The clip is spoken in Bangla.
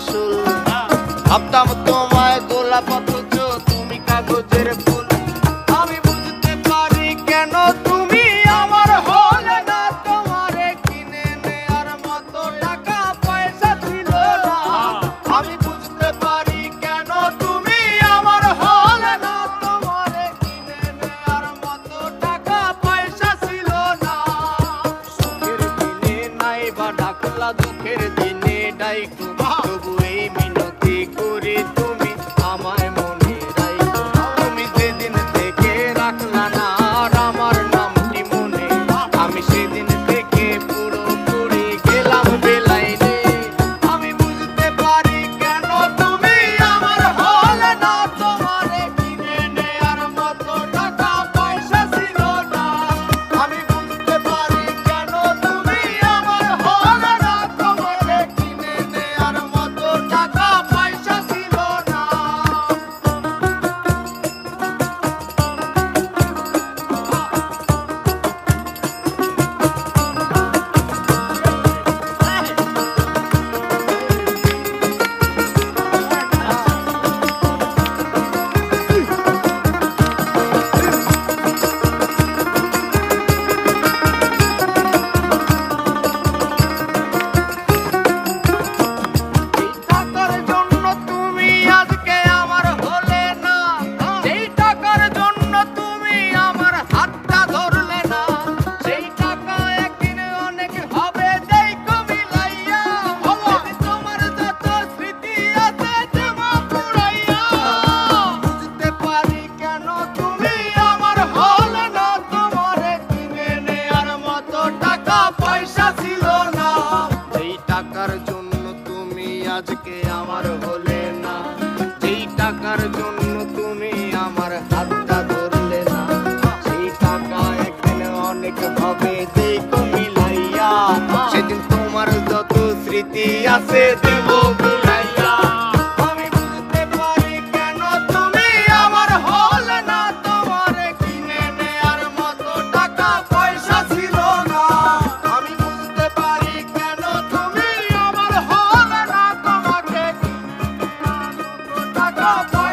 আসল। ভাবতাম তোমায় গোলাপ অথচ তুমি কাগজের ফুল। আমি বুঝতে পারি কেন তুমি আমার হলে না, তোমারে কিনে নেয়ার মতো টাকা পয়সা ছিল না। আমি বুঝতে পারি কেন তুমি আমার হলে না, তোমারে কিনে নেয়ার মতো টাকা পয়সা ছিল না। সুখের দিনে নাই বা ডাকলা, দুঃখের দিনে ডাইকো, তবু এই মিনতি করি তুমি আমায় মনে রাইখো। তুমি যেদিন থেকে রাখলা না আর আমার নামটি মনে, আমি সেদিন থেকে পুরোপুরি গেলাম বেলাইনে। আমি বুঝতে পারি কেন তুমি আমার হলে না, তোমারে কিনে নেয়ার মতো টাকা পয়সা ছিল না। আমি বুঝতে পারি কেন তুমি আমার হলে না, তোমারে কিনে নেয়ার মতো টাকা পয়সা ছিল না। এই টাকার জন্য তুমি আজকে আমার হলে না, যেই টাকার জন্য তুমি আমার হাতটা ধরলে না, সেই টাকা একদিন অনেক হবে দেখো মিলাইয়া। তোমার যত স্মৃতি আছে জমা পুরাইয়া। বুঝতে পারি কেন তুমি আমার হলে না, তোমারে কিনে নেয়ার মতো টাকা পয়সা ছিল না। যেই টাকার জন্য তুমি আজকে আমার হলে না, যেই টাকার জন্য তুমি আমার হাতটা ধরলে না, সেই টাকা একদিন অনেক হবে দেখো মিলাইয়া। সেদিন তোমার যত স্মৃতি আছে দেব বুলাইয়া। আমি বুঝতে পারি কেন তুমি আমার হলে না, তোমারে কিনে নেয়ার মতো টাকা পয়সা ছিল না। আমি বুঝতে পারি কেন তুমি আমার হলে না, তোমাকে কিনে নেয়ার মতো টাকা পয়সা